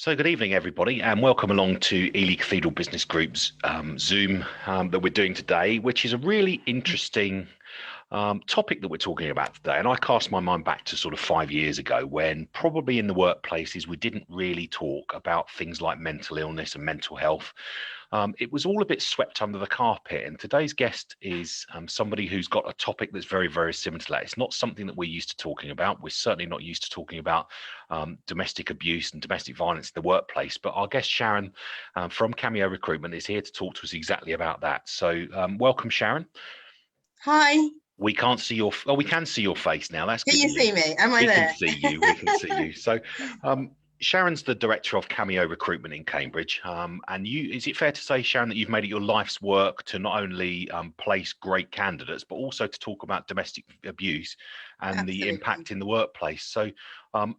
So good evening, everybody, and welcome along to Ely Cathedral Business Group's Zoom that we're doing today, which is a really interesting topic that we're talking about today. And I cast my mind back to sort of 5 years ago when probably in the workplaces we didn't really talk about things like mental illness and mental health. It was all a bit swept under the carpet. And today's guest is somebody who's got a topic that's very, very similar to that. It's not something that we're used to talking about. We're certainly not used to talking about domestic abuse and domestic violence in the workplace. But our guest, Sharon, from Kameo Recruitment, is here to talk to us exactly about that. So welcome, Sharon. Hi. We can't see your, we can see your face now. That's good. Can you see me? Am I there? We can see you. We can see you. So Sharon's the director of Kameo Recruitment in Cambridge. And is it fair to say, Sharon, that you've made it your life's work to not only place great candidates, but also to talk about domestic abuse and Absolutely. the impact in the workplace? So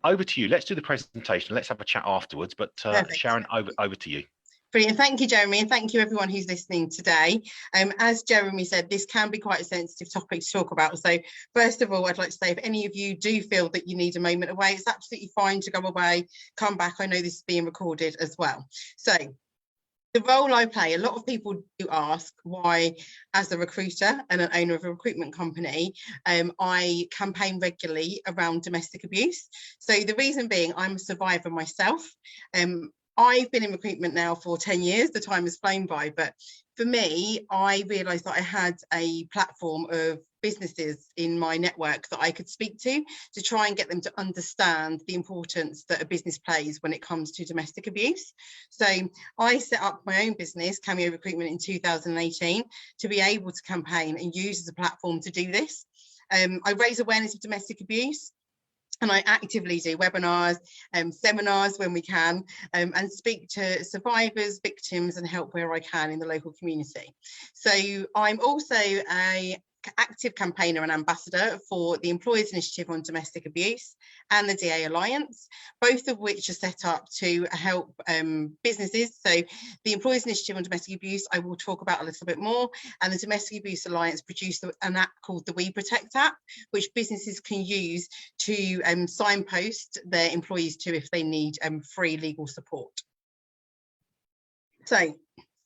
over to you. Let's do the presentation. Let's have a chat afterwards. But Sharon, over to you. Brilliant. Thank you, Jeremy, and thank you everyone who's listening today. As Jeremy said, this can be quite a sensitive topic to talk about. So first of all, I'd like to say if any of you do feel that you need a moment away, it's absolutely fine to go away, come back. I know this is being recorded as well. So the role I play, a lot of people do ask why, as a recruiter and an owner of a recruitment company, I campaign regularly around domestic abuse. So the reason being, I'm a survivor myself. I've been in recruitment now for 10 years. The time has flown by, but for me, I realised that I had a platform of businesses in my network that I could speak to try and get them to understand the importance that a business plays when it comes to domestic abuse. So I set up my own business, Kameo Recruitment, in 2018 to be able to campaign and use as a platform to do this. I raise awareness of domestic abuse. And I actively do webinars, seminars when we can, and speak to survivors, victims, and help where I can in the local community. So I'm also an active campaigner and ambassador for the Employers Initiative on Domestic Abuse and the DA Alliance, both of which are set up to help businesses. So the Employers Initiative on Domestic Abuse I will talk about a little bit more, and the Domestic Abuse Alliance produced an app called the We Protect app, which businesses can use to signpost their employees to if they need free legal support. So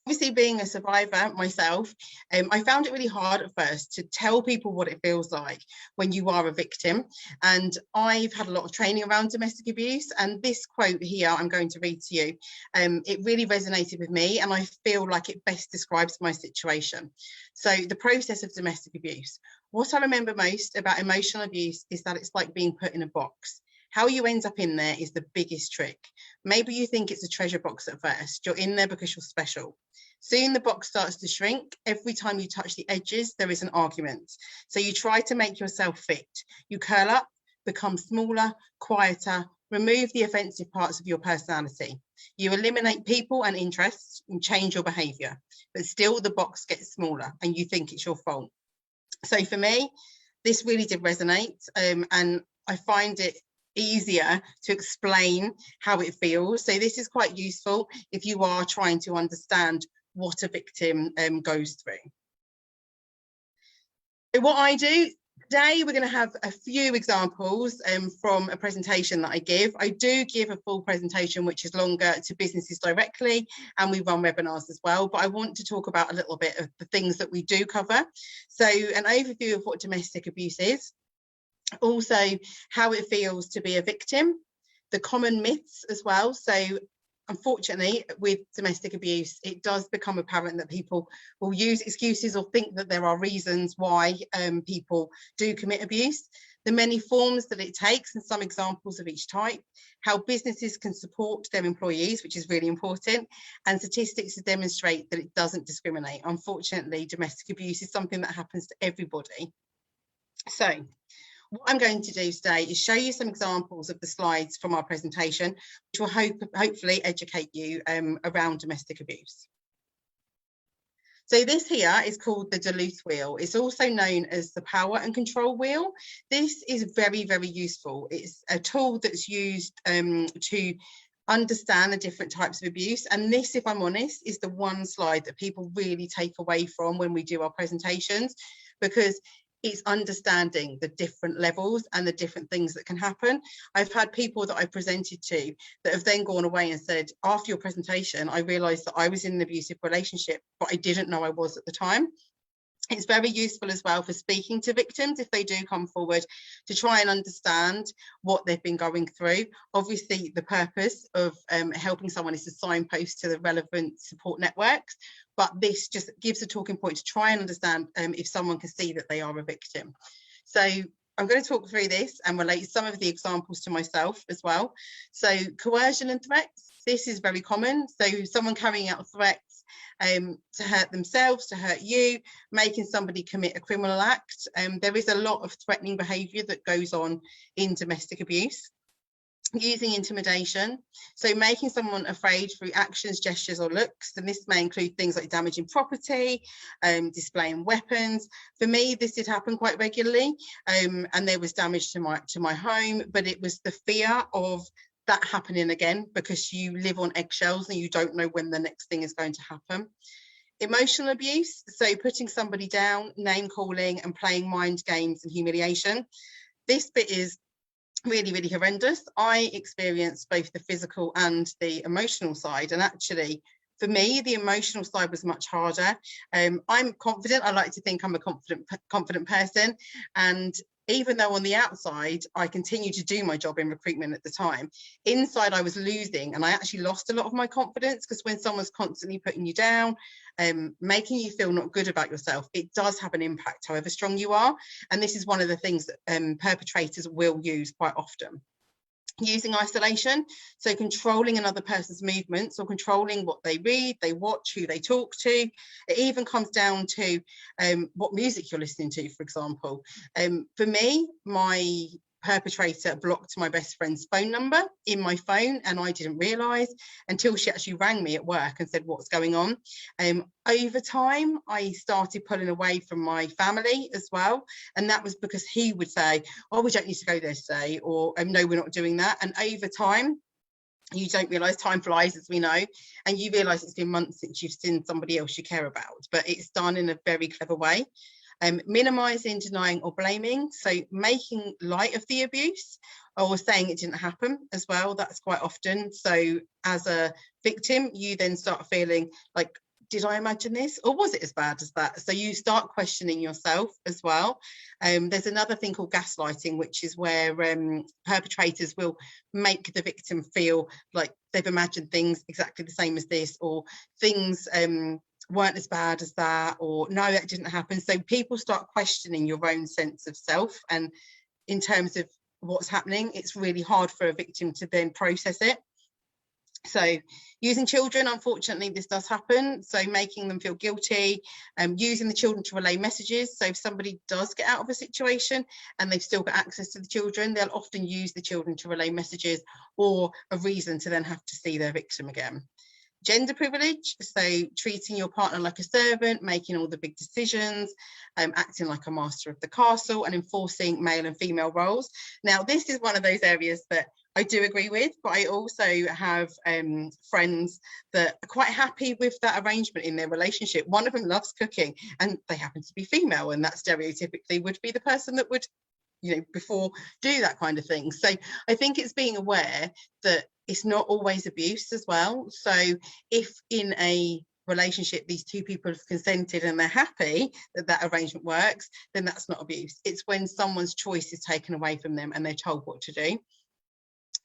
obviously, being a survivor myself, I found it really hard at first to tell people what it feels like when you are a victim. And I've had a lot of training around domestic abuse. And this quote here, I'm going to read to you. It really resonated with me, and I feel like it best describes my situation. So the process of domestic abuse. What I remember most about emotional abuse is that it's like being put in a box. How you end up in there is the biggest trick. Maybe you think it's a treasure box at first. You're in there because you're special. Soon the box starts to shrink. Every time you touch the edges, there is an argument. So you try to make yourself fit. You curl up, become smaller, quieter, remove the offensive parts of your personality. You eliminate people and interests and change your behaviour. But still the box gets smaller and you think it's your fault. So for me, this really did resonate, and I find it easier to explain how it feels. So this is quite useful if you are trying to understand what a victim goes through. So what I do today, we're going to have a few examples from a presentation that I give. I do give a full presentation which is longer to businesses directly, and we run webinars as well, but I want to talk about a little bit of the things that we do cover. So an overview of what domestic abuse is, also how it feels to be a victim, the common myths as well. So unfortunately, with domestic abuse, it does become apparent that people will use excuses or think that there are reasons why people do commit abuse, the many forms that it takes and some examples of each type, how businesses can support their employees, which is really important, and statistics to demonstrate that it doesn't discriminate. Unfortunately, domestic abuse is something that happens to everybody. So what I'm going to do today is show you some examples of the slides from our presentation, which will hopefully educate you around domestic abuse. So this here is called the Duluth Wheel. It's also known as the Power and Control Wheel. This is very, very useful. It's a tool that's used to understand the different types of abuse. And this, if I'm honest, is the one slide that people really take away from when we do our presentations, because it's understanding the different levels and the different things that can happen. I've had people that I presented to that have then gone away and said, after your presentation, I realized that I was in an abusive relationship, but I didn't know I was at the time. It's very useful as well for speaking to victims if they do come forward, to try and understand what they've been going through. Obviously, the purpose of helping someone is to signpost to the relevant support networks, but this just gives a talking point to try and understand if someone can see that they are a victim. So I'm going to talk through this and relate some of the examples to myself as well. So coercion and threats, this is very common. So someone carrying out threats to hurt themselves, to hurt you, making somebody commit a criminal act. There is a lot of threatening behaviour that goes on in domestic abuse. Using intimidation, so making someone afraid through actions, gestures or looks, and this may include things like damaging property, displaying weapons. For me, this did happen quite regularly, and there was damage to my home, but it was the fear of that happening again, because you live on eggshells and you don't know when the next thing is going to happen. Emotional abuse, so putting somebody down, name calling and playing mind games and humiliation. This bit is really, really horrendous. I experienced both the physical and the emotional side, and actually for me the emotional side was much harder. I'm confident, I like to think I'm a confident person, and even though on the outside I continued to do my job in recruitment at the time, inside I was losing, and I actually lost a lot of my confidence, because when someone's constantly putting you down, making you feel not good about yourself, it does have an impact however strong you are. And this is one of the things that perpetrators will use quite often. Using isolation, so controlling another person's movements or controlling what they read, they watch, who they talk to. It even comes down to what music you're listening to, for example. For me, my perpetrator blocked my best friend's phone number in my phone, and I didn't realise until she actually rang me at work and said, what's going on? Over time, I started pulling away from my family as well, and that was because he would say, oh, we don't need to go there today, or no, we're not doing that. And over time, you don't realise time flies, as we know, and you realise it's been months since you've seen somebody else you care about, but it's done in a very clever way. Minimising, denying or blaming, so making light of the abuse or saying it didn't happen as well. That's quite often. So as a victim, you then start feeling like, did I imagine this, or was it as bad as that? So you start questioning yourself as well. There's another thing called gaslighting, which is where perpetrators will make the victim feel like they've imagined things exactly the same as this, or things weren't as bad as that, or no, that didn't happen. So people start questioning your own sense of self, and in terms of what's happening, it's really hard for a victim to then process it. So using children, unfortunately, this does happen. So making them feel guilty, using the children to relay messages. So if somebody does get out of a situation and they've still got access to the children, they'll often use the children to relay messages, or a reason to then have to see their victim again. Gender privilege, so treating your partner like a servant, making all the big decisions, acting like a master of the castle, and enforcing male and female roles. Now, this is one of those areas that I do agree with, but I also have friends that are quite happy with that arrangement in their relationship. One of them loves cooking, and they happen to be female, and that stereotypically would be the person that would, before do that kind of thing. So I think it's being aware that it's not always abuse as well. So if in a relationship these two people have consented and they're happy that that arrangement works, then that's not abuse. It's when someone's choice is taken away from them and they're told what to do.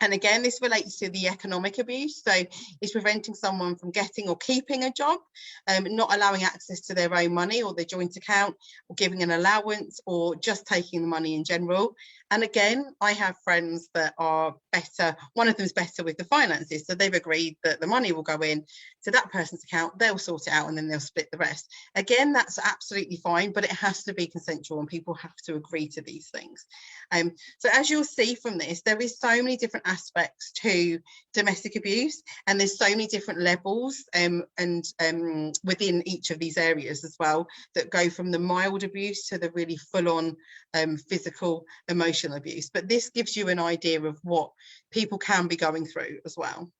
And again, this relates to the economic abuse. So it's preventing someone from getting or keeping a job, not allowing access to their own money or their joint account, or giving an allowance, or just taking the money in general. And again, I have friends that are better. One of them's better with the finances. So they've agreed that the money will go in to that person's account, they'll sort it out, and then they'll split the rest. Again, that's absolutely fine, but it has to be consensual and people have to agree to these things. So as you'll see from this, there is so many different aspects to domestic abuse, and there's so many different levels and within each of these areas as well, that go from the mild abuse to the really full-on physical, emotional abuse. But this gives you an idea of what people can be going through as well.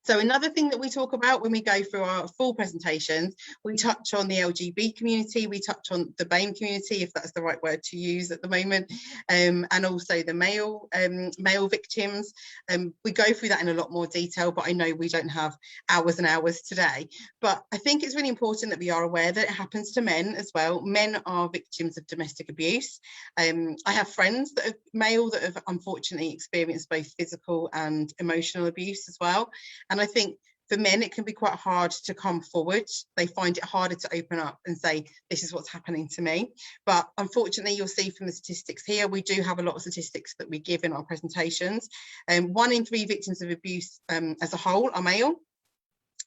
So another thing that we talk about when we go through our full presentations, we touch on the LGB community, we touch on the BAME community, if that's the right word to use at the moment, and also the male victims. We go through that in a lot more detail, but I know we don't have hours and hours today. But I think it's really important that we are aware that it happens to men as well. Men are victims of domestic abuse. I have friends that are male that have unfortunately experienced both physical and emotional abuse as well. And I think for men, it can be quite hard to come forward. They find it harder to open up and say, this is what's happening to me. But unfortunately, you'll see from the statistics here, we do have a lot of statistics that we give in our presentations. 1 in 3 victims of abuse as a whole are male.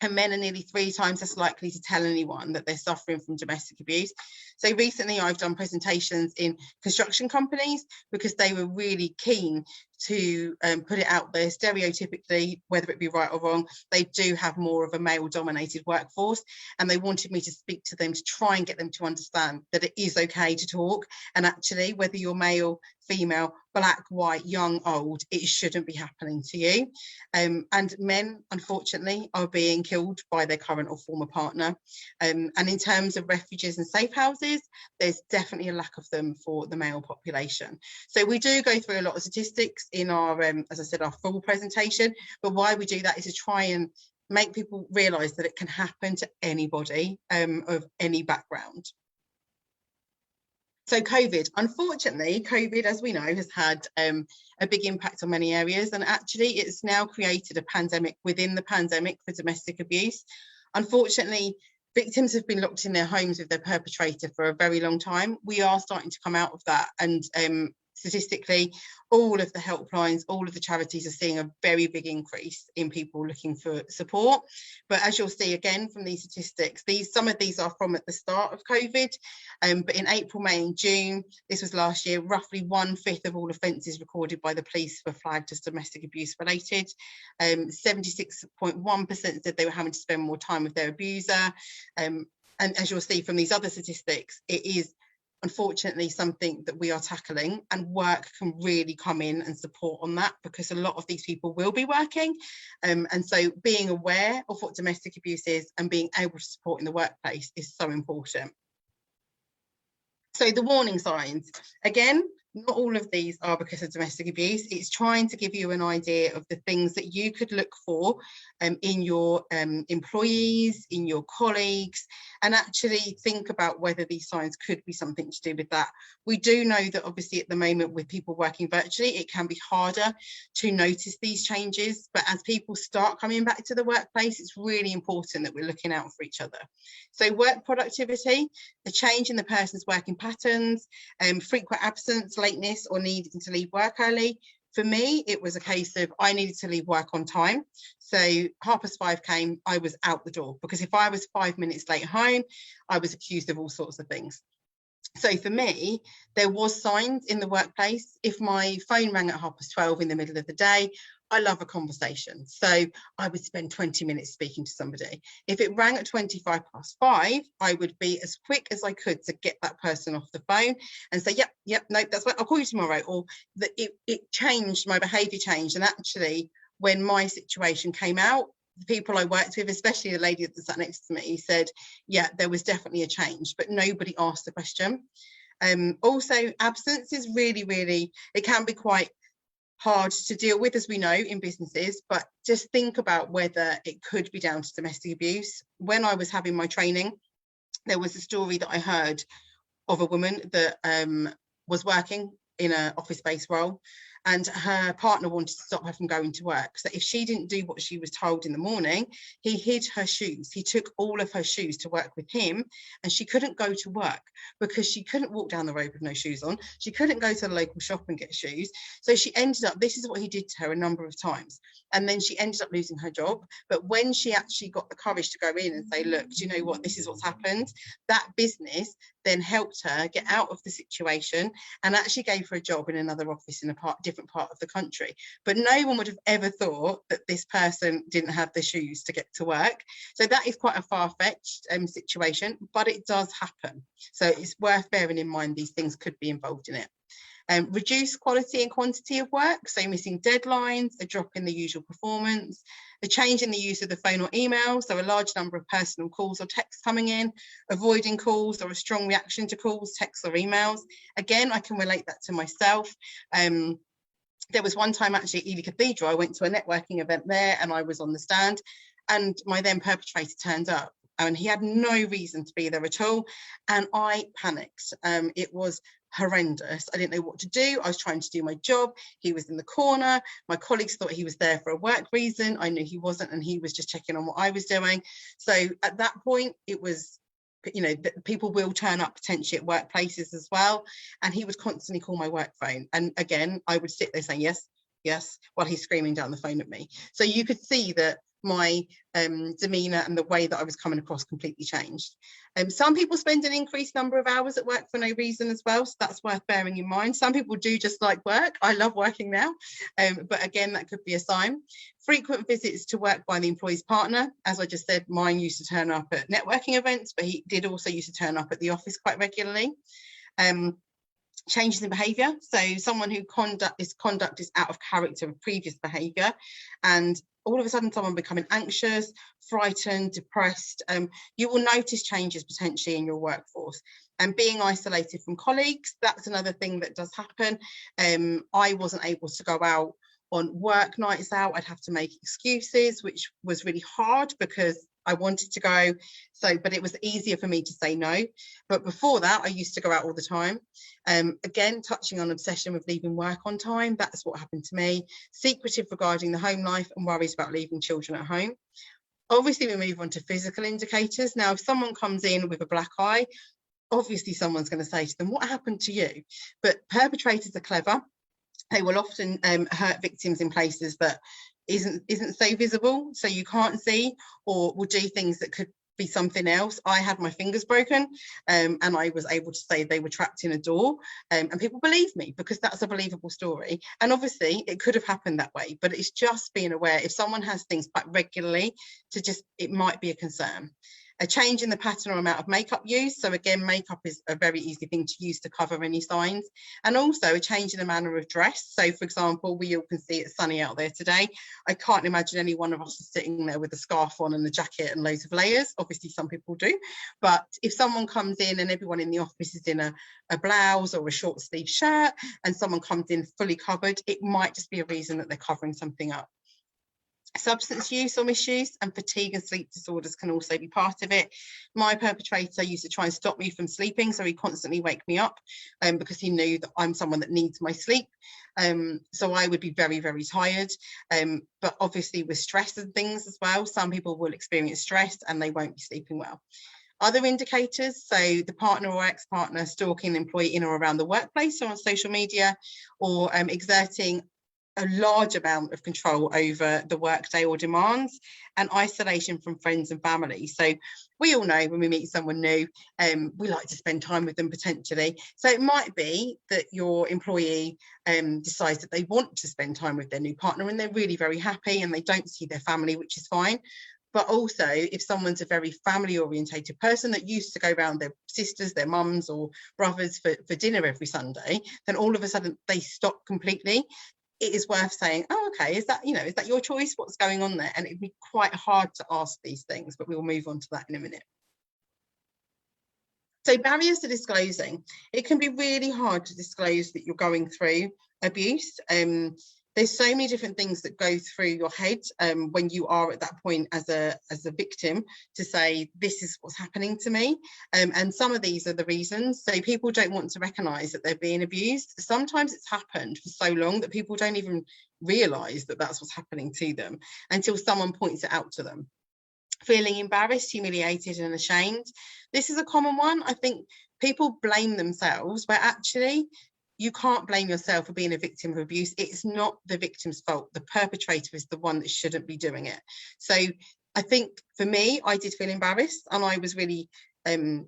And men are nearly 3 times less likely to tell anyone that they're suffering from domestic abuse. So recently I've done presentations in construction companies because they were really keen to put it out there. Stereotypically, whether it be right or wrong, they do have more of a male dominated workforce, and they wanted me to speak to them to try and get them to understand that it is okay to talk, and actually whether you're male, female, black, white, young, old, it shouldn't be happening to you. And men, unfortunately, are being killed by their current or former partner. And in terms of refuges and safe houses, there's definitely a lack of them for the male population. So we do go through a lot of statistics in our, as I said, our full presentation, but why we do that is to try and make people realise that it can happen to anybody of any background. So COVID, unfortunately, COVID, as we know, has had a big impact on many areas, and actually it's now created a pandemic within the pandemic for domestic abuse. Unfortunately, victims have been locked in their homes with their perpetrator for a very long time. We are starting to come out of that, and statistically, all of the helplines, all of the charities are seeing a very big increase in people looking for support. But as you'll see again from these statistics, some of these are from at the start of COVID, but in April, May and June, this was last year, roughly 1/5 of all offences recorded by the police were flagged as domestic abuse related. 76.1% said they were having to spend more time with their abuser. And as you'll see from these other statistics, it is unfortunately something that we are tackling, and work can really come in and support on that, because a lot of these people will be working, and so being aware of what domestic abuse is and being able to support in the workplace is so important. So the warning signs, again, not all of these are because of domestic abuse. It's trying to give you an idea of the things that you could look for in your employees, in your colleagues, and actually think about whether these signs could be something to do with that. We do know that obviously at the moment with people working virtually, it can be harder to notice these changes, but as people start coming back to the workplace, it's really important that we're looking out for each other. So work productivity, the change in the person's working patterns, frequent absence, lateness, or needing to leave work early. For me, it was a case of I needed to leave work on time. So 5:30 came, I was out the door, because if I was 5 minutes late home, I was accused of all sorts of things. So for me, there was signs in the workplace. If my phone rang at 12:30 in the middle of the day, I love a conversation. So I would spend 20 minutes speaking to somebody. If it rang at 5:25, I would be as quick as I could to get that person off the phone and say, yep, no, that's right, I'll call you tomorrow. Or that it changed, my behaviour changed. And actually, when my situation came out, the people I worked with, especially the lady that sat next to me, said, yeah, there was definitely a change, but nobody asked the question. Also, absence is really, it can be quite hard to deal with, as we know, in businesses, but just think about whether it could be down to domestic abuse. When I was having my training, there was a story that I heard of a woman that was working in an office-based role, and her partner wanted to stop her from going to work. So if she didn't do what she was told in the morning, he hid her shoes. He took all of her shoes to work with him, and she couldn't go to work because she couldn't walk down the road with no shoes on. She couldn't go to the local shop and get shoes. So she ended up, this is what he did to her a number of times. And then she ended up losing her job. But when she actually got the courage to go in and say, look, do you know what, this is what's happened, that business then helped her get out of the situation and actually gave her a job in another office in a different part of the country. But no one would have ever thought that this person didn't have the shoes to get to work. So that is quite a far-fetched situation, but it does happen. So it's worth bearing in mind these things could be involved in it. Reduce quality and quantity of work, so missing deadlines, a drop in the usual performance, a change in the use of the phone or email, so a large number of personal calls or texts coming in, avoiding calls or a strong reaction to calls, texts or emails. Again, I can relate that to myself. There was one time actually at Ely Cathedral, I went to a networking event there and I was on the stand, and my then perpetrator turned up and he had no reason to be there at all. And I panicked. It was horrendous. I didn't know what to do. I was trying to do my job. He was in the corner. My colleagues thought he was there for a work reason. I knew he wasn't, and he was just checking on what I was doing. So at that point, it was, you know, people will turn up potentially at workplaces as well. And he would constantly call my work phone. And again, I would sit there saying, yes, yes, while he's screaming down the phone at me. So you could see that my demeanour and the way that I was coming across completely changed. Some people spend an increased number of hours at work for no reason as well, so that's worth bearing in mind. Some people do just like work. I love working now, but again, that could be a sign. Frequent visits to work by the employee's partner. As I just said, mine used to turn up at networking events, but he did also used to turn up at the office quite regularly. Changes in behaviour, so someone who conduct is out of character of previous behaviour, and all of a sudden someone becoming anxious, frightened, depressed. You will notice changes potentially in your workforce. And being isolated from colleagues, that's another thing that does happen. I wasn't able to go out on work nights out. I'd have to make excuses, which was really hard because I wanted to go, but it was easier for me to say no. But before that, I used to go out all the time. Again, touching on obsession with leaving work on time, that's what happened to me. Secretive regarding the home life and worries about leaving children at home. Obviously, we move on to physical indicators. Now, if someone comes in with a black eye, obviously someone's going to say to them, what happened to you? But perpetrators are clever. They will often hurt victims in places that isn't so visible, so you can't see, or will do things that could be something else. I had my fingers broken, and I was able to say they were trapped in a door, and people believe me because that's a believable story. And obviously it could have happened that way, but it's just being aware if someone has things quite regularly, it might be a concern. A change in the pattern or amount of makeup used. So again, makeup is a very easy thing to use to cover any signs. And also a change in the manner of dress. So for example, we all can see it's sunny out there today. I can't imagine any one of us is sitting there with a scarf on and a jacket and loads of layers. Obviously some people do. But if someone comes in and everyone in the office is in a blouse or a short sleeve shirt and someone comes in fully covered, it might just be a reason that they're covering something up. Substance use or misuse and fatigue and sleep disorders can also be part of it. My perpetrator used to try and stop me from sleeping, so he constantly wake me up because he knew that I'm someone that needs my sleep. So I would be very, very tired. But obviously with stress and things as well, some people will experience stress and they won't be sleeping well. Other indicators, so the partner or ex-partner stalking an employee in or around the workplace or on social media, or exerting a large amount of control over the workday or demands, and isolation from friends and family. So we all know when we meet someone new, we like to spend time with them potentially. So it might be that your employee decides that they want to spend time with their new partner and they're really very happy and they don't see their family, which is fine. But also if someone's a very family orientated person that used to go around their sisters, their mums or brothers for dinner every Sunday, then all of a sudden they stop completely. It is worth saying, oh, okay, is that your choice? What's going on there? And it'd be quite hard to ask these things, but we'll move on to that in a minute. So barriers to disclosing. It can be really hard to disclose that you're going through abuse. There's so many different things that go through your head when you are at that point as a victim to say, this is what's happening to me. And some of these are the reasons. So people don't want to recognise that they're being abused. Sometimes it's happened for so long that people don't even realise that that's what's happening to them until someone points it out to them. Feeling embarrassed, humiliated and ashamed. This is a common one. I think people blame themselves, but actually you can't blame yourself for being a victim of abuse. It's not the victim's fault. The perpetrator is the one that shouldn't be doing it. So I think for me, I did feel embarrassed and I was really, I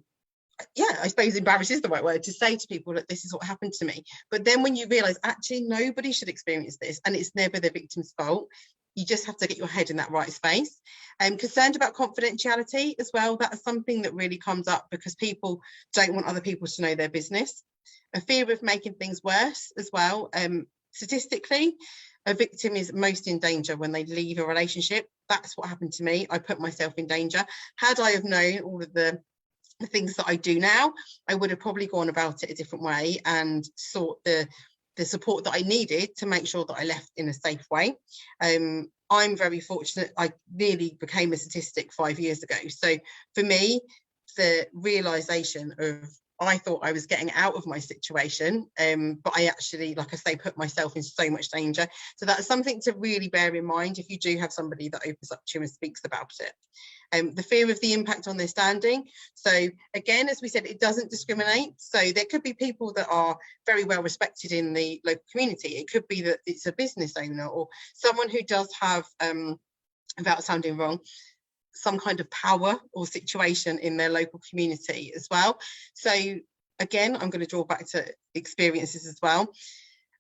suppose embarrassed is the right word to say to people that this is what happened to me. But then when you realise actually nobody should experience this and it's never the victim's fault, you just have to get your head in that right space. Concerned about confidentiality as well. That's something that really comes up because people don't want other people to know their business. A fear of making things worse as well. Statistically, a victim is most in danger when they leave a relationship. That's what happened to me. I put myself in danger. Had I have known all of the things that I do now, I would have probably gone about it a different way and sought the support that I needed to make sure that I left in a safe way. I'm very fortunate. I nearly became a statistic 5 years ago. So for me, the realization of, I thought I was getting out of my situation, but I actually, like I say, put myself in so much danger. So that's something to really bear in mind if you do have somebody that opens up to you and speaks about it. The fear of the impact on their standing. So again, as we said, it doesn't discriminate. So there could be people that are very well respected in the local community. It could be that it's a business owner or someone who does have, without sounding wrong, some kind of power or situation in their local community as well. So again, I'm going to draw back to experiences as well.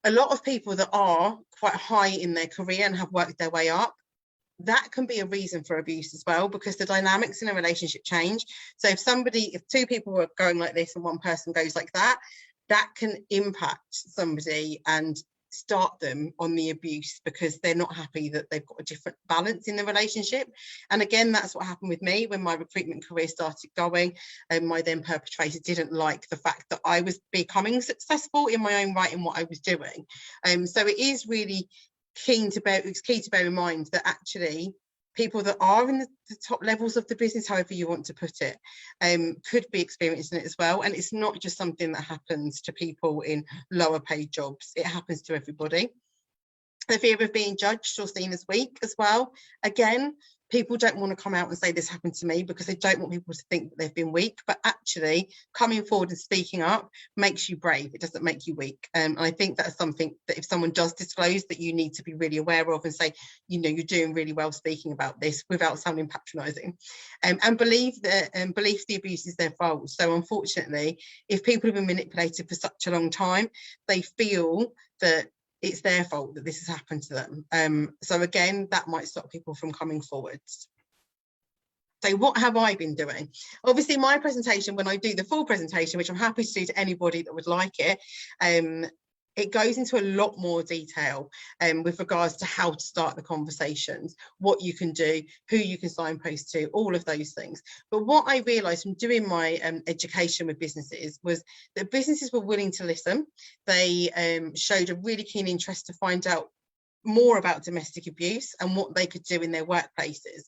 A lot of people that are quite high in their career and have worked their way up, that can be a reason for abuse as well, because the dynamics in a relationship change. So if two people are going like this and one person goes like that, that can impact somebody and start them on the abuse because they're not happy that they've got a different balance in the relationship. And again, that's what happened with me when my recruitment career started going, and my then perpetrator didn't like the fact that I was becoming successful in my own right in what I was doing. So it is really key to bear in mind that actually people that are in the top levels of the business, however you want to put it, could be experiencing it as well. And it's not just something that happens to people in lower paid jobs. It happens to everybody. The fear of being judged or seen as weak as well. Again, people don't want to come out and say this happened to me because they don't want people to think that they've been weak, but actually coming forward and speaking up makes you brave. It doesn't make you weak. And I think that's something that if someone does disclose, that you need to be really aware of and say, you know, you're doing really well speaking about this without sounding patronising. And believe the abuse is their fault. So unfortunately, if people have been manipulated for such a long time, they feel that it's their fault that this has happened to them. So again, that might stop people from coming forwards. So what have I been doing? Obviously, my presentation, when I do the full presentation, which I'm happy to do to anybody that would like it, it goes into a lot more detail with regards to how to start the conversations, what you can do, who you can signpost to, all of those things. But what I realised from doing my education with businesses was that businesses were willing to listen. They showed a really keen interest to find out more about domestic abuse and what they could do in their workplaces.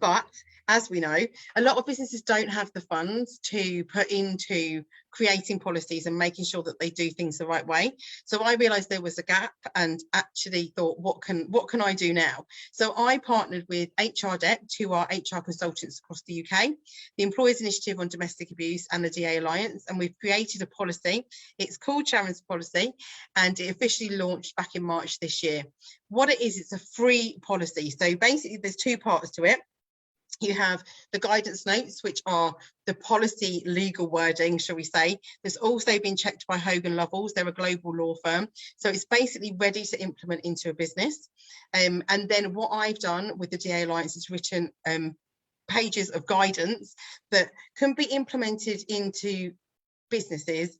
But as we know, a lot of businesses don't have the funds to put into creating policies and making sure that they do things the right way. So I realised there was a gap and actually thought, what can I do now? So I partnered with HR Dept, who are HR consultants across the UK, the Employers Initiative on Domestic Abuse and the DA Alliance, and we've created a policy. It's called Sharon's Policy, and it officially launched back in March this year. What it is, it's a free policy. So basically there's two parts to it. You have the guidance notes, which are the policy legal wording, shall we say. There's also been checked by Hogan Lovells. They're a global law firm. So it's basically ready to implement into a business. And then what I've done with the DA Alliance is written pages of guidance that can be implemented into businesses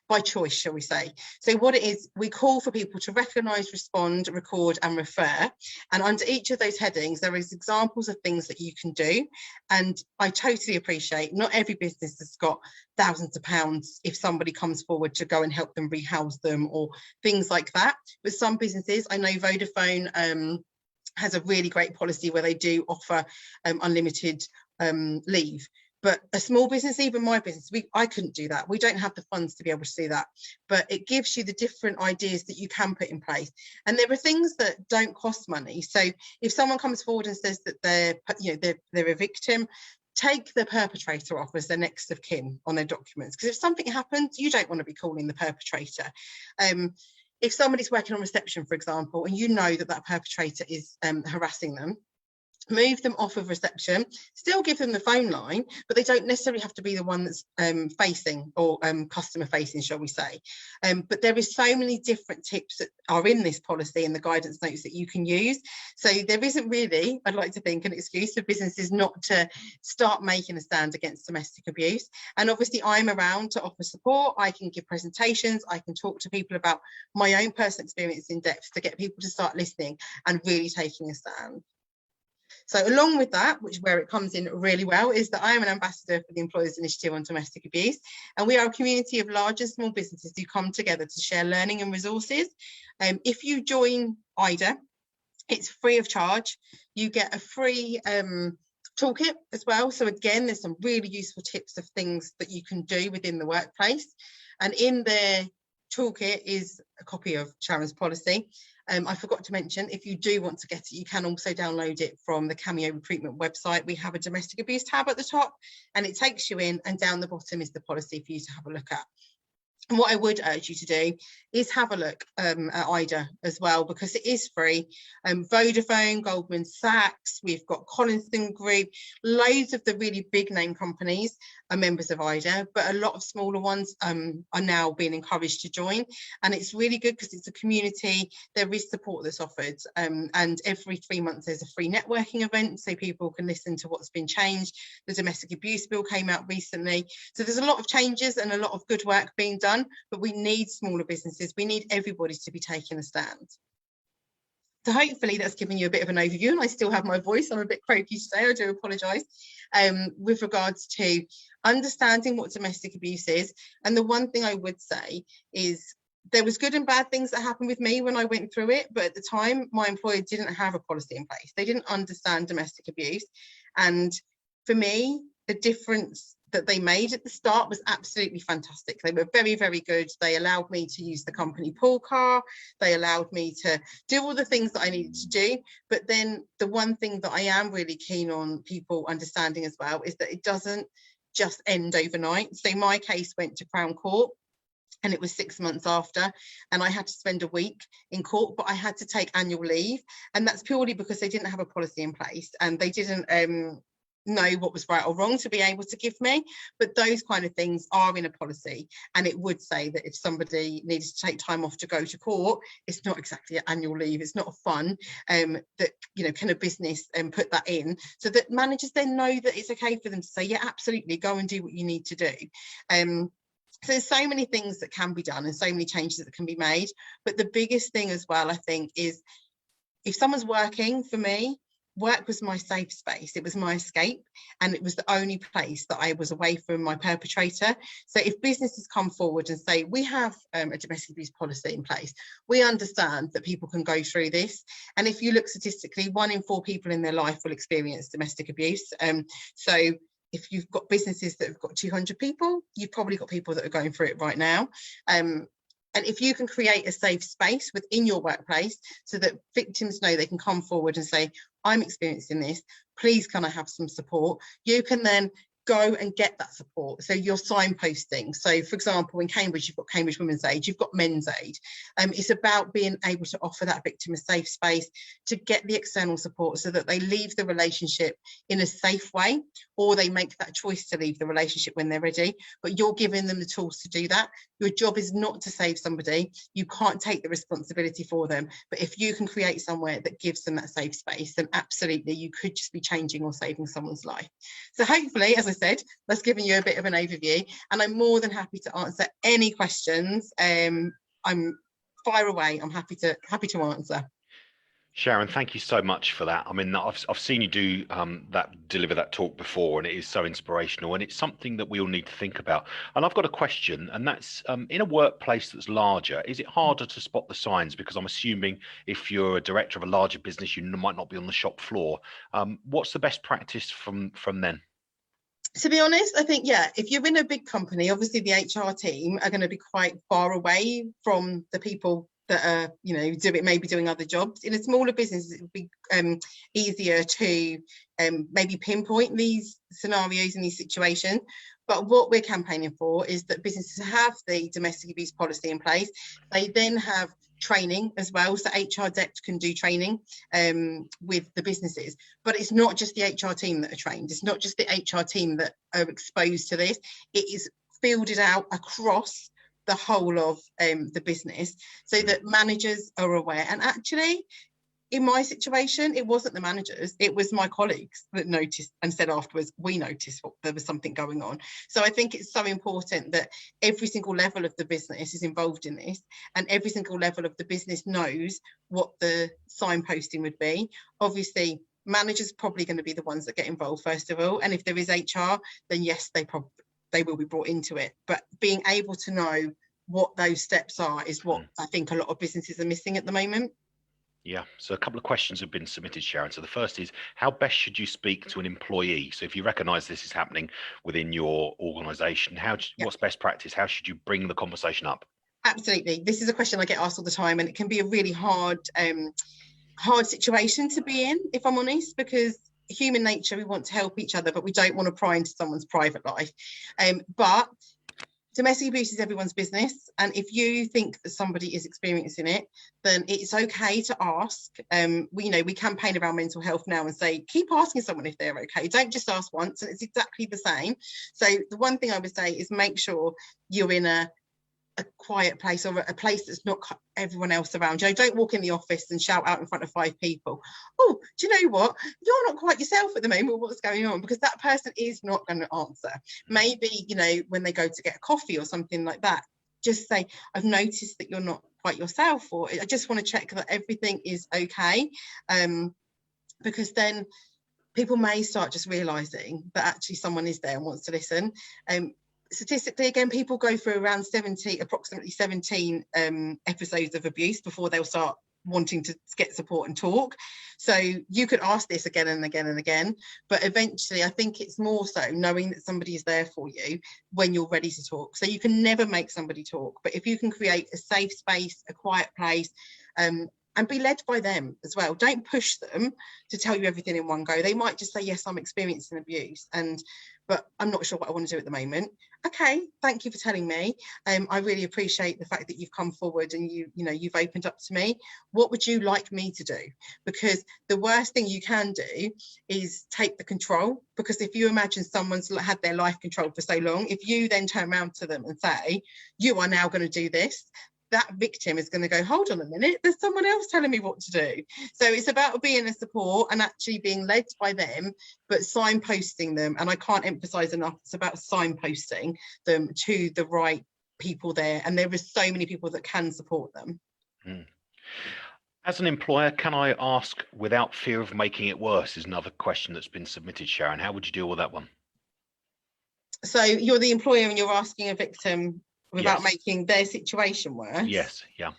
by choice, shall we say. So what it is, we call for people to recognise, respond, record and refer, and under each of those headings there is examples of things that you can do. And I totally appreciate not every business has got thousands of pounds if somebody comes forward to go and help them rehouse them or things like that. With some businesses, I know Vodafone has a really great policy where they do offer unlimited leave. But a small business, even my business, I couldn't do that. We don't have the funds to be able to do that. But it gives you the different ideas that you can put in place. And there are things that don't cost money. So if someone comes forward and says that they're a victim, take the perpetrator off as their next of kin on their documents. Because if something happens, you don't want to be calling the perpetrator. If somebody's working on reception, for example, and you know that that perpetrator is harassing them, move them off of reception, still give them the phone line, but they don't necessarily have to be the one that's facing or customer facing, shall we say. But there is so many different tips that are in this policy and the guidance notes that you can use. So there isn't really, I'd like to think, an excuse for businesses not to start making a stand against domestic abuse. And obviously I'm around to offer support. I can give presentations. I can talk to people about my own personal experience in depth to get people to start listening and really taking a stand. So along with that, which where it comes in really well, is that I am an ambassador for the Employers Initiative on Domestic Abuse, and we are a community of large and small businesses who come together to share learning and resources. If you join IDA, it's free of charge. You get a free toolkit as well. So again, there's some really useful tips of things that you can do within the workplace. And in the toolkit is a copy of Sharon's policy. I forgot to mention, if you do want to get it, you can also download it from the Kameo Recruitment website. We have a domestic abuse tab at the top and it takes you in, and down the bottom is the policy for you to have a look at. And what I would urge you to do is have a look at IDA as well, because it is free. Vodafone, Goldman Sachs, we've got Collinston Group, loads of the really big name companies are members of IDA, but a lot of smaller ones are now being encouraged to join. And it's really good because it's a community, there is support that's offered. And every 3 months there's a free networking event so people can listen to what's been changed. The domestic abuse bill came out recently. So there's a lot of changes and a lot of good work being done, but we need smaller businesses. We need everybody to be taking a stand. So hopefully that's given you a bit of an overview, and I still have my voice. I'm a bit croaky today, I do apologise, with regards to understanding what domestic abuse is. And the one thing I would say is there was good and bad things that happened with me when I went through it, but at the time my employer didn't have a policy in place. They didn't understand domestic abuse. And for me, the difference that they made at the start was absolutely fantastic. They were very, very good. They allowed me to use the company pool car. They allowed me to do all the things that I needed to do. But then the one thing that I am really keen on people understanding as well is that it doesn't just end overnight. So my case went to Crown Court, and it was 6 months after, and I had to spend a week in court, but I had to take annual leave. And that's purely because they didn't have a policy in place, and they didn't know what was right or wrong to be able to give me. But those kind of things are in a policy, and it would say that if somebody needed to take time off to go to court, it's not exactly an annual leave, it's not a fun that, you know, can a business put that in so that managers then know that it's okay for them to say, yeah, absolutely, go and do what you need to do. So there's so many things that can be done and so many changes that can be made. But the biggest thing as well, I think, is if someone's working, for me, work was my safe space. It was my escape, and it was the only place that I was away from my perpetrator. So if businesses come forward and say, we have a domestic abuse policy in place, we understand that people can go through this. And if you look statistically, 1 in 4 people in their life will experience domestic abuse. So if you've got businesses that have got 200 people, you've probably got people that are going through it right now. And if you can create a safe space within your workplace so that victims know they can come forward and say, I'm experiencing this, please can I have some support? You can then go and get that support. So you're signposting. So for example, in Cambridge, you've got Cambridge Women's Aid, you've got Men's Aid. It's about being able to offer that victim a safe space to get the external support so that they leave the relationship in a safe way, or they make that choice to leave the relationship when they're ready. But you're giving them the tools to do that. Your job is not to save somebody. You can't take the responsibility for them. But if you can create somewhere that gives them that safe space, then absolutely you could just be changing or saving someone's life. So hopefully, as I said, that's given you a bit of an overview, and I'm more than happy to answer any questions. I'm fire away. I'm happy to answer. Sharon, thank you so much for that. I mean, I've seen you do deliver that talk before, and it is so inspirational, and it's something that we all need to think about. And I've got a question, and that's in a workplace that's larger, is it harder to spot the signs? Because I'm assuming if you're a director of a larger business, you might not be on the shop floor. What's the best practice from then? To be honest, I think, yeah, if you're in a big company, obviously the HR team are going to be quite far away from the people that are, you know, maybe doing other jobs. In a smaller business, it would be easier to maybe pinpoint these scenarios and these situations. But what we're campaigning for is that businesses have the domestic abuse policy in place. They then have training as well, so HR Dept can do training with the businesses, but it's not just the HR team that are trained, it's not just the HR team that are exposed to this, it is fielded out across the whole of the business, so that managers are aware. And actually, in my situation, it wasn't the managers, it was my colleagues that noticed and said afterwards, we noticed there was something going on. So I think it's so important that every single level of the business is involved in this, and every single level of the business knows what the signposting would be. Obviously, managers are probably going to be the ones that get involved first of all, and if there is HR, then yes, they will be brought into it. But being able to know what those steps are is what I think a lot of businesses are missing at the moment. Yeah, so a couple of questions have been submitted, Sharon. So the first is, how best should you speak to an employee? So if you recognise this is happening within your organisation, what's best practice? How should you bring the conversation up? Absolutely. This is a question I get asked all the time, and it can be a really hard situation to be in, if I'm honest, because human nature, we want to help each other, but we don't want to pry into someone's private life. But domestic abuse is everyone's business, and if you think that somebody is experiencing it, then it's okay to ask. We campaign around mental health now and say, keep asking someone if they're okay. Don't just ask once, and it's exactly the same. So the one thing I would say is make sure you're in a quiet place, or a place that's not everyone else around. Don't walk in the office and shout out in front of 5 people, oh, do you know what, you're not quite yourself at the moment, what's going on? Because that person is not going to answer. Maybe when they go to get a coffee or something like that, just say, I've noticed that you're not quite yourself, or I just want to check that everything is okay, because then people may start just realizing that actually someone is there and wants to listen. Statistically, again, people go through around approximately 17 episodes of abuse before they'll start wanting to get support and talk. So you could ask this again and again and again, but eventually I think it's more so knowing that somebody is there for you when you're ready to talk. So you can never make somebody talk, but if you can create a safe space, a quiet place, and be led by them as well. Don't push them to tell you everything in one go. They might just say, yes, I'm experiencing abuse, but I'm not sure what I want to do at the moment. Okay, thank you for telling me. I really appreciate the fact that you've come forward and you've opened up to me. What would you like me to do? Because the worst thing you can do is take the control, because if you imagine someone's had their life controlled for so long, if you then turn around to them and say, you are now going to do this, that victim is going to go, hold on a minute, there's someone else telling me what to do. So it's about being a support and actually being led by them, but signposting them. And I can't emphasize enough, it's about signposting them to the right people there. And there are so many people that can support them. As an employer, can I ask without fear of making it worse? Is another question that's been submitted, Sharon. How would you deal with that one? So you're the employer and you're asking a victim without making their situation worse? Yes, yeah.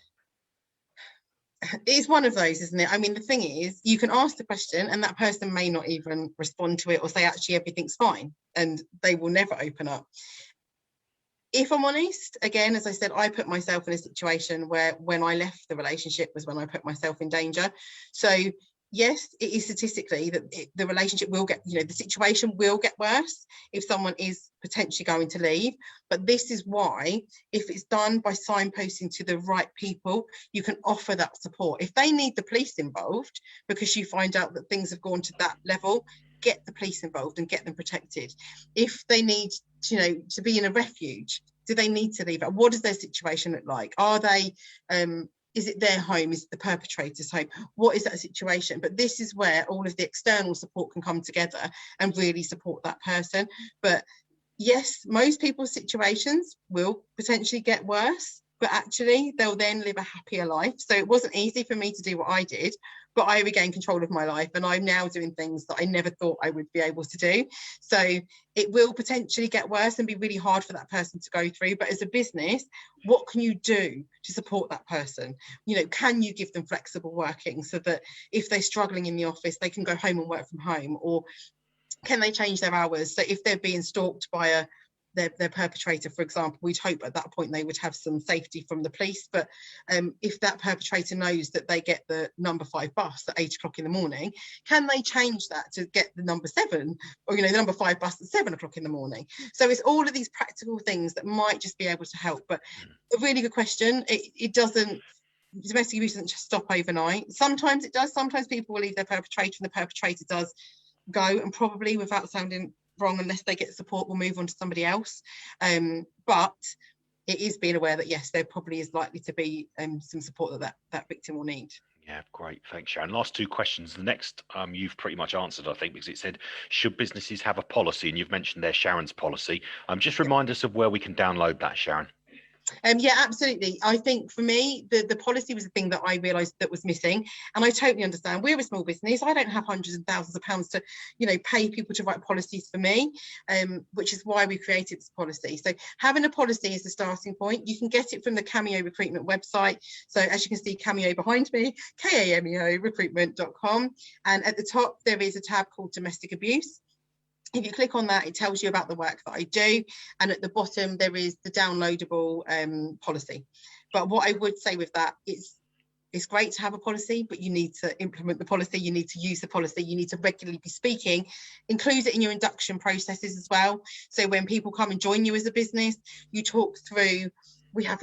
It's one of those, isn't it? I mean, the thing is, you can ask the question and that person may not even respond to it or say, actually, everything's fine, and they will never open up. If I'm honest, again, as I said, I put myself in a situation where when I left the relationship was when I put myself in danger. So yes, it is statistically that the relationship will get, the situation will get worse if someone is potentially going to leave. But this is why, if it's done by signposting to the right people, you can offer that support. If they need the police involved because you find out that things have gone to that level, get the police involved and get them protected. If they need, to be in a refuge, do they need to leave? What does their situation look like? Are they is it their home? Is it the perpetrator's home? What is that situation? But this is where all of the external support can come together and really support that person. But yes, most people's situations will potentially get worse, but actually they'll then live a happier life. So it wasn't easy for me to do what I did, but I regained control of my life and I'm now doing things that I never thought I would be able to do. So it will potentially get worse and be really hard for that person to go through. But as a business, what can you do to support that person? Can you give them flexible working so that if they're struggling in the office, they can go home and work from home? Or can they change their hours? So if they're being stalked by their perpetrator, for example, we'd hope at that point they would have some safety from the police. But if that perpetrator knows that they get the number 5 bus at 8 o'clock in the morning, can they change that to get the number 7, or the number 5 bus at 7 o'clock in the morning? So it's all of these practical things that might just be able to help. But a really good question. It doesn't, domestic abuse doesn't just stop overnight. Sometimes it does. Sometimes people will leave their perpetrator and the perpetrator does go, and probably, without sounding wrong, unless they get support, will move on to somebody else. But it is being aware that yes, there probably is likely to be some support that victim will need. Yeah, great. Thanks, Sharon. Last 2 questions. The next you've pretty much answered, I think, because it said, should businesses have a policy? And you've mentioned there Sharon's policy. Just remind us of where we can download that, Sharon. Yeah, absolutely. I think for me, the policy was the thing that I realised that was missing, and I totally understand. We're a small business. I don't have hundreds and thousands of pounds to, pay people to write policies for me, which is why we created this policy. So having a policy is the starting point. You can get it from the Kameo Recruitment website. So as you can see, Kameo behind me, Kameo recruitment.com, and at the top there is a tab called domestic abuse. If you click on that, it tells you about the work that I do, and at the bottom there is the downloadable policy. But what I would say with that is, it's great to have a policy, but you need to implement the policy, you need to use the policy, you need to regularly be speaking, include it in your induction processes as well. So when people come and join you as a business, you talk through, we have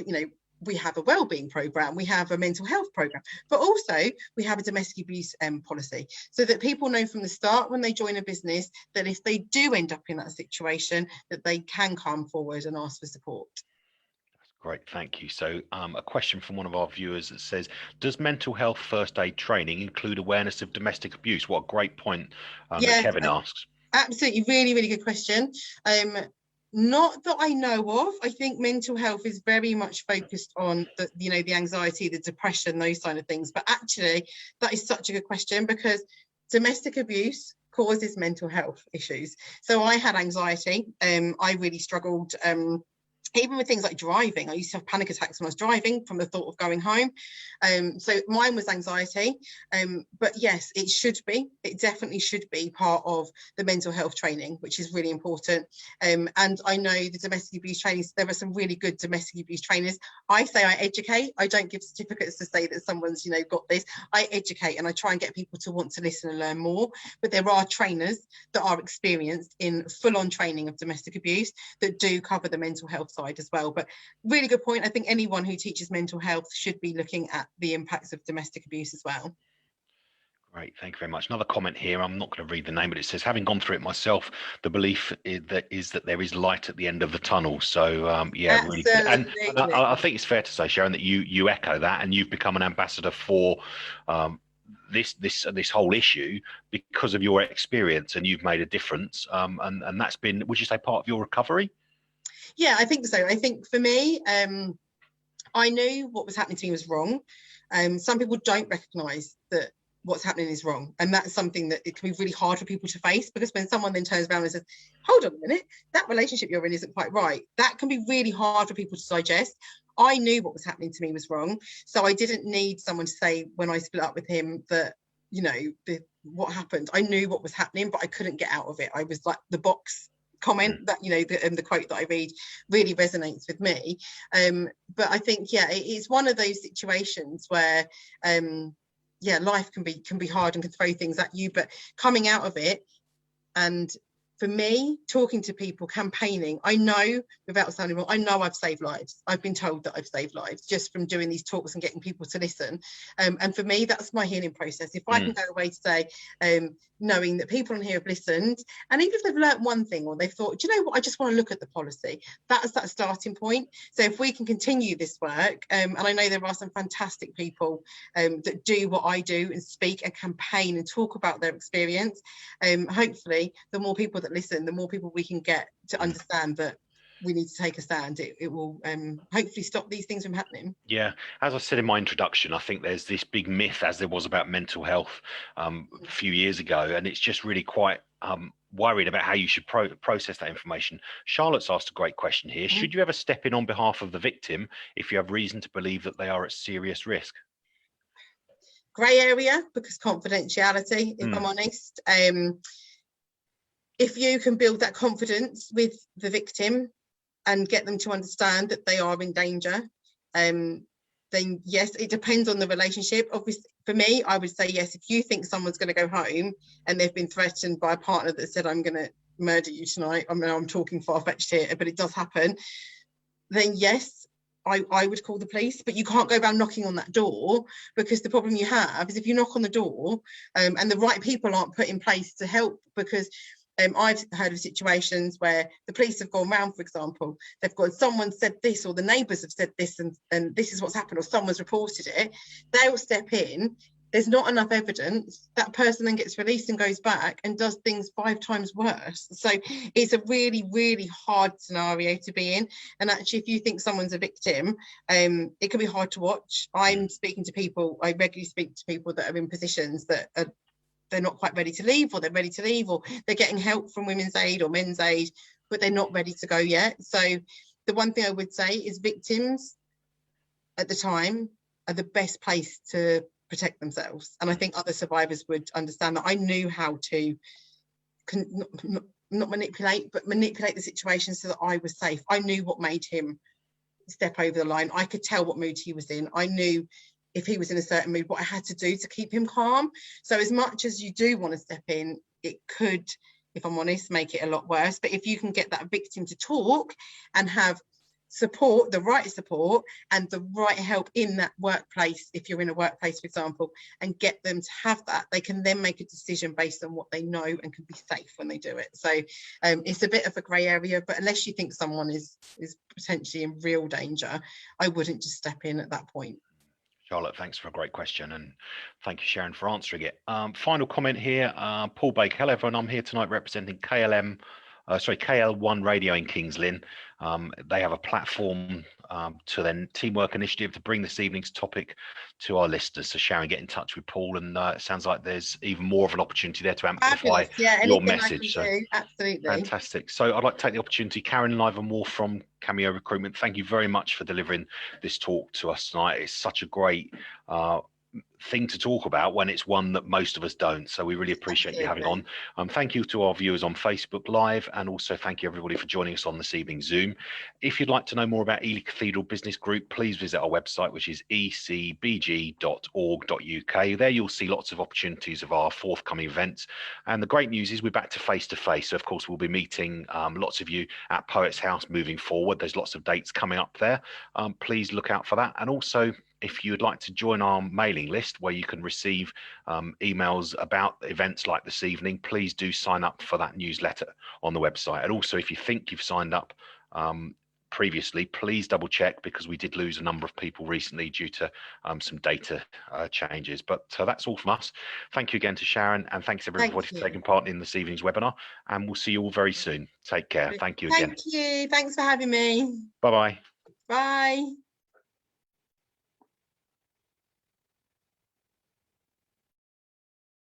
a wellbeing program, we have a mental health program, but also we have a domestic abuse policy, so that people know from the start when they join a business that if they do end up in that situation, that they can come forward and ask for support. That's great, thank you. So a question from one of our viewers that says, does mental health first aid training include awareness of domestic abuse? What a great point that Kevin asks. Absolutely, really, really good question. Not that I know of. I think mental health is very much focused on the anxiety, the depression, those kind of things. But actually, that is such a good question, because domestic abuse causes mental health issues. So I had anxiety. I really struggled. Even with things like driving, I used to have panic attacks when I was driving from the thought of going home. So mine was anxiety. But yes, it definitely should be part of the mental health training, which is really important. And I know the domestic abuse trainings, there are some really good domestic abuse trainers. I say I educate. I don't give certificates to say that someone's, got this. I educate, and I try and get people to want to listen and learn more. But there are trainers that are experienced in full-on training of domestic abuse that do cover the mental health side as well. But really good point. I think anyone who teaches mental health should be looking at the impacts of domestic abuse as well. Great, thank you very much. Another comment here, I'm not going to read the name, but it says, having gone through it myself, the belief is that there is light at the end of the tunnel. So yeah, really good. And I think it's fair to say, Sharon, that you echo that, and you've become an ambassador for this whole issue because of your experience, and you've made a difference, and that's been, would you say, part of your recovery? Yeah, I think so. I think for me, I knew what was happening to me was wrong. Some people don't recognise that what's happening is wrong, and that's something that it can be really hard for people to face, because when someone then turns around and says, hold on a minute, that relationship you're in isn't quite right, that can be really hard for people to digest. I knew what was happening to me was wrong, so I didn't need someone to say when I split up with him that, what happened. I knew what was happening, but I couldn't get out of it. I was like the box comment that the quote that I read really resonates with me. But I think it's one of those situations where life can be hard and can throw things at you, but coming out of it, and for me, talking to people, campaigning, I know, without sounding wrong, I know I've saved lives. I've been told that I've saved lives just from doing these talks and getting people to listen. And for me, that's my healing process. If I can go away today knowing that people on here have listened, and even if they've learnt one thing, or they've thought, do you know what, I just want to look at the policy, that's that starting point. So if we can continue this work, and I know there are some fantastic people that do what I do and speak and campaign and talk about their experience, hopefully the more people that listen, the more people we can get to understand that we need to take a stand. It will hopefully stop these things from happening. Yeah, as I said in my introduction, I think there's this big myth, as there was about mental health a few years ago, and it's just really quite worried about how you should process that information. Charlotte's asked a great question here. Should you ever step in on behalf of the victim if you have reason to believe that they are at serious risk? Grey area, because confidentiality, if I'm honest. If you can build that confidence with the victim, and get them to understand that they are in danger, then yes, it depends on the relationship. Obviously, for me, I would say yes, if you think someone's going to go home and they've been threatened by a partner that said, I'm going to murder you tonight. I mean, I'm talking far-fetched here, but it does happen. Then yes, I would call the police, but you can't go around knocking on that door, because the problem you have is if you knock on the door and the right people aren't put in place to help, because I've heard of situations where the police have gone round, for example, they've got someone said this, or the neighbours have said this, and this is what's happened, or someone's reported it. They'll step in. There's not enough evidence. That person then gets released and goes back and does things 5 times worse. So it's a really, really hard scenario to be in. And actually, if you think someone's a victim, it can be hard to watch. I'm speaking to people, I regularly speak to people that are in positions that they're not quite ready to leave, or they're ready to leave, or they're getting help from Women's Aid or Men's Aid, but they're not ready to go yet. So the one thing I would say is victims at the time are the best place to protect themselves. And I think other survivors would understand that. I knew how to not manipulate, but manipulate the situation so that I was safe. I knew what made him step over the line. I could tell what mood he was in. I knew if he was in a certain mood, what I had to do to keep him calm. So as much as you do want to step in, it could, if I'm honest, make it a lot worse. But if you can get that victim to talk and have support, the right support and the right help in that workplace, if you're in a workplace, for example, and get them to have that, they can then make a decision based on what they know and can be safe when they do it. So it's a bit of a grey area, but unless you think someone is potentially in real danger, I wouldn't just step in at that point. Charlotte, thanks for a great question, and thank you, Sharon, for answering it. Final comment here, Paul Baker. Hello, everyone. I'm here tonight representing KL1 Radio in Kings Lynn. They have a platform to their teamwork initiative to bring this evening's topic to our listeners. So Sharon, get in touch with Paul, and it sounds like there's even more of an opportunity there to amplify your message. So absolutely fantastic. So I'd like to take the opportunity, Karen Livermore from Kameo Recruitment, thank you very much for delivering this talk to us tonight. It's such a great thing to talk about when it's one that most of us don't, so we really appreciate you having on. Thank you to our viewers on Facebook Live, and also thank you everybody for joining us on this evening's Zoom. If you'd like to know more about Ely Cathedral Business Group, please visit our website, which is ecbg.org.uk. There you'll see lots of opportunities of our forthcoming events, and the great news is we're back to face-to-face. So of course we'll be meeting lots of you at Poets House moving forward. There's lots of dates coming up there. Please look out for that. And also, if you'd like to join our mailing list where you can receive emails about events like this evening, please do sign up for that newsletter on the website. And also, if you think you've signed up previously, please double check, because we did lose a number of people recently due to some data changes. But that's all from us. Thank you again to Sharon, and thanks everybody for taking part in this evening's webinar, and we'll see you all very soon. Take care. Thank you again. Thank you. Thanks for having me. Bye-bye. Bye.